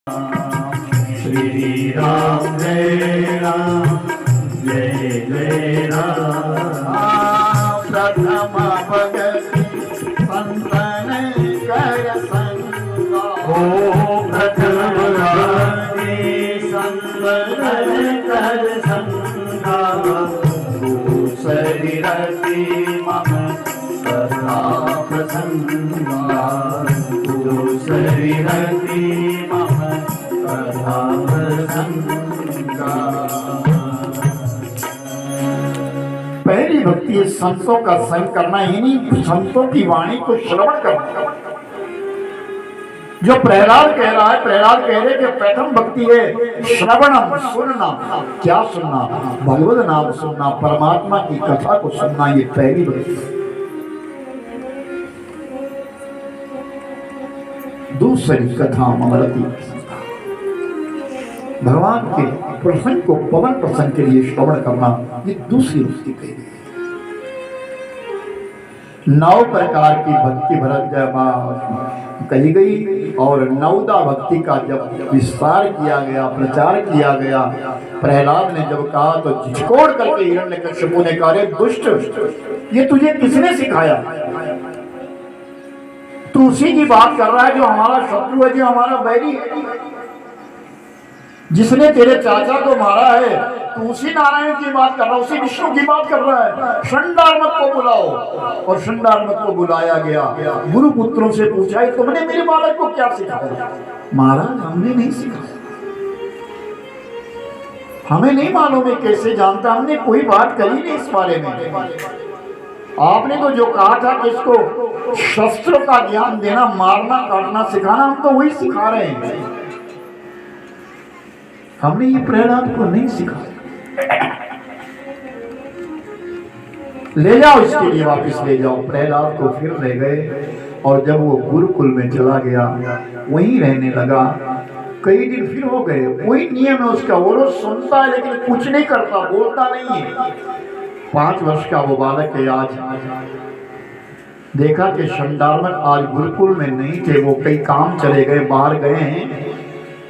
श्री राम जय राम जय जय राम। प्रथम भगति संतन कर संगा, हो प्रथम भगति संतन कर संगा। दूसरी रति मम सदा प्रसन्ना, दूसरी रति मम सदा प्रसन्ना। पहली भक्ति है संतों का संग करना, इन्हीं संतों की वाणी को श्रवण करना। जो प्रहलाद कह रहा है, प्रहलाद कह रहे कि प्रथम भक्ति है श्रवणम, सुनना। क्या सुनना? भगवत नाम सुनना, परमात्मा की कथा को सुनना, ये पहली भक्ति है। दूसरी कथा अमरती, भगवान के प्रसंग को, पवन प्रसंग के लिए श्रवण करना, ये दूसरी भक्ति कही गई। 9 प्रकार की भक्ति भरत जय कही गई और 9दा भक्ति का जब विस्तार किया गया, प्रचार किया गया, प्रहलाद ने जब कहा तो झिझकोड़ करके हिरण्यकश्यपु ने कहा, रे दुष्ट, ये तुझे किसने सिखाया? तू उसी की बात कर रहा है जो हमारा शत्रु है, जो हमारा बैरी है, जिसने तेरे चाचा को मारा है। तू उसी नारायण की बात कर रहा है, उसी विष्णु की बात कर रहा है। शंडार्मक को बुलाओ, और शंडार्मक को बुलाया गया। गुरु पुत्रों से पूछा, तुमने मेरे बालक को क्या सिखाया? महाराज, हमने नहीं सिखाया, हमें नहीं मालूम है कैसे जानता, हमने कोई बात करी नहीं इस बारे में। आपने तो जो कहा था कि इसको शस्त्र का ज्ञान देना, मारना काटना सिखाना, हम तो वही सिखा रहे हैं। हमने ये प्रहलाद को नहीं सिखाया। ले जाओ, इसके लिए वापस ले जाओ। प्रहलाद को फिर ले गए और जब वो गुरुकुल में चला गया, वहीं रहने लगा। कई दिन फिर हो गए, कोई नियम है उसका, वो रोज सुनता है लेकिन कुछ नहीं करता, बोलता नहीं है। 5 वर्ष का वो बालक है। आज देखा कि शंडार्मक आज गुरुकुल में नहीं थे, वो कई काम चले गए, बाहर गए हैं।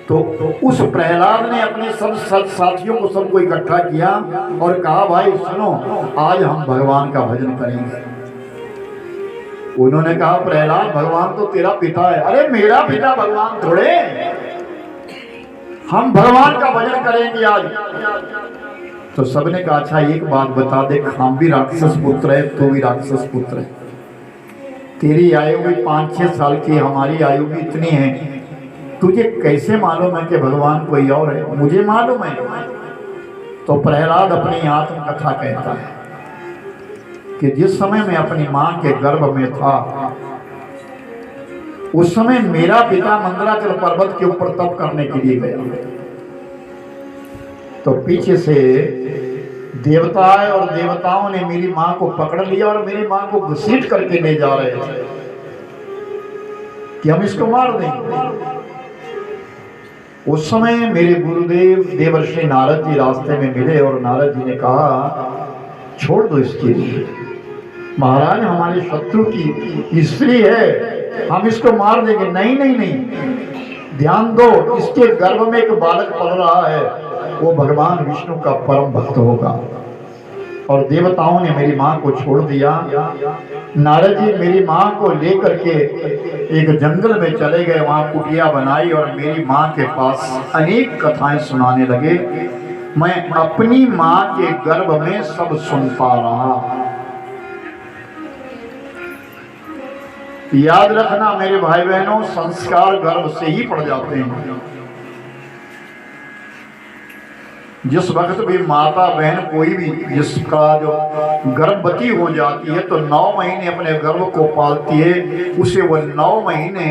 तो उस प्रहलाद ने अपने सब साथियों को सबको इकट्ठा किया और कहा, भाई सुनो, आज हम भगवान का भजन करेंगे। उन्होंने कहा, प्रहलाद, भगवान तो तेरा पिता है। अरे मेरा पिता भगवान थोड़े, हम भगवान का भजन करेंगे आज। तो सबने कहा, अच्छा एक बात बता दे, हम भी राक्षस पुत्र है, तू भी राक्षस पुत्र है, तेरी आयु भी 5-6 साल की, हमारी आयु भी इतनी है, तुझे कैसे मालूम है कि भगवान कोई और है? मुझे मालूम है। तो प्रहलाद अपनी आत्मकथा कहता है कि जिस समय मैं अपनी मां के गर्भ में था, उस समय मेरा पिता मंदराचल पर्वत के ऊपर तप करने के लिए गया। तो पीछे से देवता आए और देवताओं ने मेरी मां को पकड़ लिया और मेरी मां को घसीट करके ले जा रहे थे कि हम इसको मार देंगे। उस समय मेरे गुरुदेव देवर्षि नारद जी रास्ते में मिले और नारद जी ने कहा, छोड़ दो इसके लिए, महाराज हमारे शत्रु की स्त्री है, हम इसको मार देंगे। नहीं नहीं नहीं, ध्यान दो, इसके गर्भ में एक बालक पल रहा है, वो भगवान विष्णु का परम भक्त होगा। और देवताओं ने मेरी मां को छोड़ दिया। नारद जी मेरी मां को लेकर के एक जंगल में चले गए, वहां कुटिया बनाई और मेरी मां के पास अनेक कथाएं सुनाने लगे। मैं अपनी मां के गर्भ में सब सुनता रहा। याद रखना मेरे भाई बहनों, संस्कार गर्भ से ही पड़ जाते हैं। जिस वक्त भी माता बहन कोई भी जिसका जो गर्भवती हो जाती है तो 9 महीने अपने गर्भ को पालती है, उसे वो 9 महीने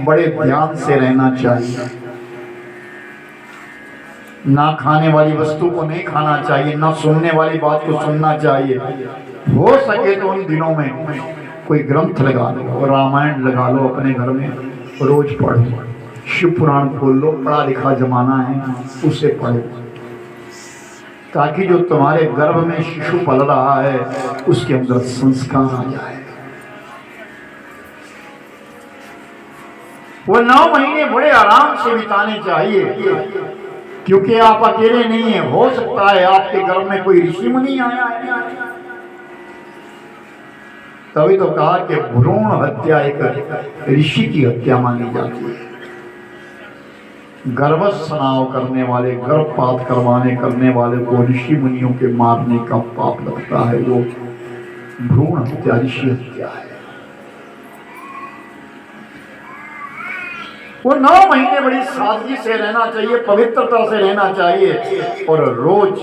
बड़े ध्यान से रहना चाहिए। ना खाने वाली वस्तु को नहीं खाना चाहिए, ना सुनने वाली बात को सुनना चाहिए। हो सके तो उन दिनों में कोई ग्रंथ लगा लो, रामायण लगा लो अपने घर में, रोज पढ़ो। शिव पुराण खोल लो, पढ़ा लिखा जमाना है, उसे पढ़ो, ताकि जो तुम्हारे गर्भ में शिशु पल रहा है उसके अंदर संस्कार आ जाए। वो 9 महीने बड़े आराम से बिताने चाहिए, क्योंकि आप अकेले नहीं है, हो सकता है आपके घर में कोई ऋषि मुनि आया है। तभी तो कहा कि भ्रूण हत्या एक ऋषि की हत्या मानी जाती है। गर्भस्नाव करने वाले, गर्भपात करने वाले को ऋषि मुनियों के मारने का पाप लगता है। वो भ्रूण हत्या ऋषि हत्या है। वो 9 महीने बड़ी सादगी से रहना चाहिए, पवित्रता से रहना चाहिए, और रोज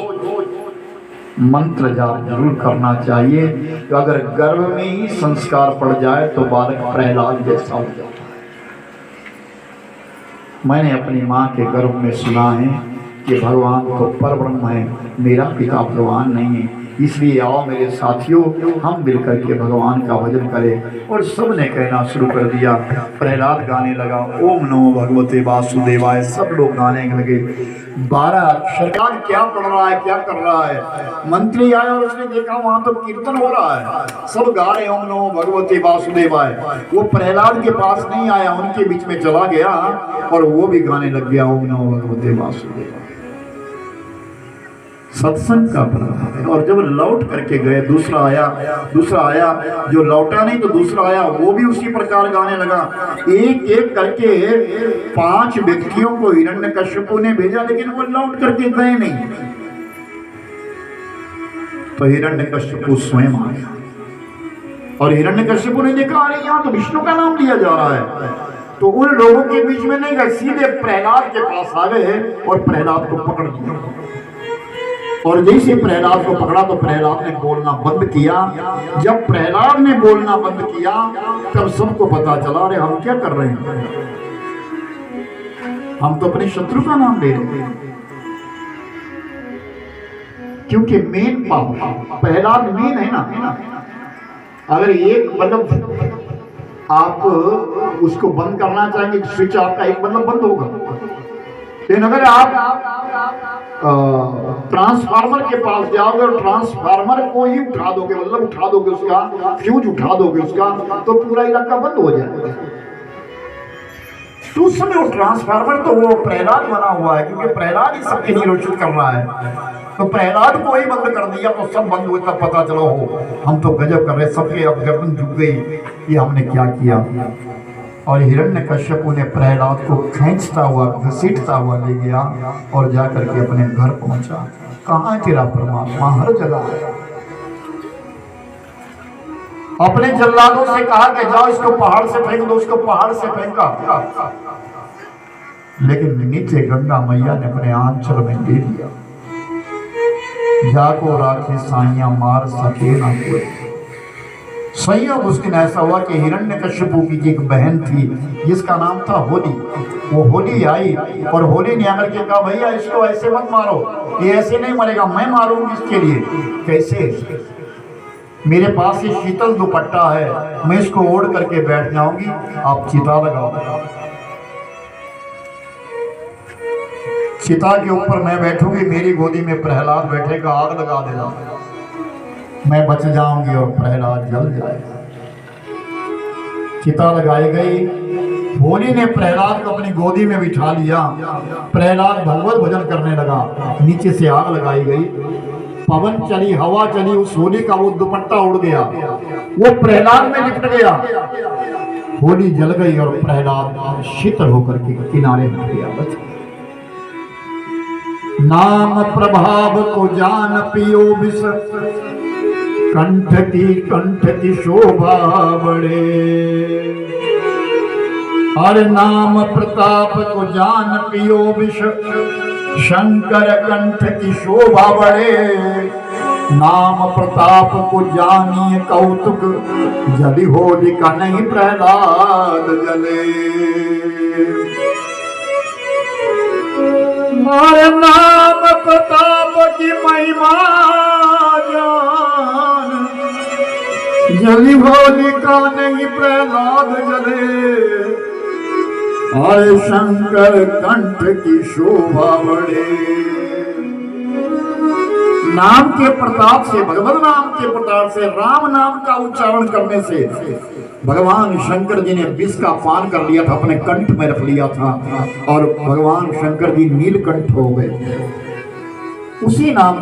मंत्र जाप जरूर करना चाहिए। तो अगर गर्भ में ही संस्कार पड़ जाए तो बालक प्रहलाद जैसा हो जाता है। मैंने अपनी माँ के गर्भ में सुना है कि भगवान तो परब्रह्म है, मेरा पिता भगवान नहीं है। इसलिए आओ मेरे साथियों, हम मिलकर के भगवान का भजन करें। और सबने कहना शुरू कर दिया। प्रहलाद गाने लगा, ओम नमो भगवते वासुदेवाय। सब लोग गाने लगे। 12 अक्षर क्या पढ़ रहा है, क्या कर रहा है। मंत्री आया और उसने देखा वहां तो कीर्तन हो रहा है, सब गा रहे ओम नमो भगवते वासुदेवाय। वो प्रहलाद के पास नहीं आया, उनके बीच में चला गया और वो भी गाने लग गया ओम नमो भगवते वासुदेवाय। सत्संग का प्रभाव है। और जब लौट करके गए, दूसरा आया, जो लौटा नहीं तो दूसरा आया, वो भी उसी प्रकार गाने लगा। एक एक करके 5 व्यक्तियों को हिरण्यकश्यपु ने भेजा, लेकिन वो लौट करके गए नहीं। तो हिरण्यकश्यपु स्वयं आ गया और हिरण्यकश्यपु ने देखा, अरे यहाँ तो विष्णु का नाम लिया जा रहा है। तो उन लोगों के बीच में नहीं गए, सीधे प्रहलाद के पास आ गए और प्रहलाद को पकड़ लिया। और जैसे प्रहलाद को पकड़ा तो प्रहलाद ने बोलना बंद किया। जब प्रहलाद ने बोलना बंद किया तब सबको पता चला, अरे हम क्या कर रहे हैं, हम तो अपने शत्रु का नाम ले रहे हैं। क्योंकि मेन पाप, प्रहलाद मेन है ना। अगर एक मतलब आप उसको बंद करना चाहेंगे, स्विच आपका एक मतलब बंद होगा। लेकिन अगर आप ट्रांसफार्मर के पास जाओगे और ट्रांसफार्मर को ही उठा दोगे, मतलब उठा दोगे उसका फ्यूज उठा दोगे उसका, तो पूरा इलाका बंद हो जाएगा। तो उस समय वो ट्रांसफार्मर तो वो प्रहलाद बना हुआ है, क्योंकि प्रहलाद ही सबके निरोधित कर रहा है। तो प्रहलाद को ही बंद कर दिया तो सब बंद हुए। तब पता चला हो हम तो गजब कर रहे, सबके अब गर्दन झुक गई, ये हमने क्या किया। और हिरण्यकश्यपु ने प्रहलाद को खींचता हुआ, घसीटता हुआ ले गया और जाकर के अपने घर पहुंचा। कहाँ तेरा परमात्मा, हर जगह है। अपने जल्लादों से कहा कि जाओ इसको पहाड़ से फेंक दो, उसको पहाड़ से फेंका। लेकिन नीचे गंगा मैया ने अपने आंचल में दे दिया। जाको राखी साइया मार सके ना कोई। संयोग उस दिन ऐसा हुआ कि हिरण्यकश्यपु की एक बहन थी जिसका नाम था होली। वो होली आई और होली ने आकर के कहा, भैया इसको ऐसे मत मारो, ये ऐसे नहीं मरेगा, मैं मारूंगी इसके लिए। कैसे? मेरे पास ये शीतल दुपट्टा है, मैं इसको ओढ़ करके बैठ जाऊंगी, आप चिता लगाओ। चिता के ऊपर मैं बैठूंगी, मेरी गोदी में प्रहलाद बैठेगा, आग लगा देगा, मैं बच जाऊंगी और प्रहलाद जल जाएगा। चिता लगाई गई। होली ने प्रहलाद को अपनी गोदी में बिठा लिया। प्रहलाद भगवत भजन करने लगा। नीचे से आग लगाई गई, पवन चली, हवा चली, उस होली का वो दुपट्टा उड़ गया, वो प्रहलाद में लिपट गया। होली जल गई और प्रहलाद शीतल होकर के किनारे हट गया, बच गया। नाम प्रभाव को जान पियो विष, कंठ की शोभा बढ़े। हर नाम प्रताप को जान पियो विष, शंकर कंठ की शोभा बढ़े। नाम प्रताप को जानिए कौतुक, जली होलिका नहीं प्रहलाद जले। हर नाम प्रताप की महिमा जान, जली होलिका नहीं प्रहलाद जले। हर शंकर कंठ की शोभा बढ़े। नाम के प्रताप से, भगवत नाम के प्रताप से, राम नाम का उच्चारण करने से भगवान शंकर जी ने विष का पान कर लिया था, अपने कंठ में रख लिया था और भगवान शंकर जी नीलकंठ हो गए। उसी नाम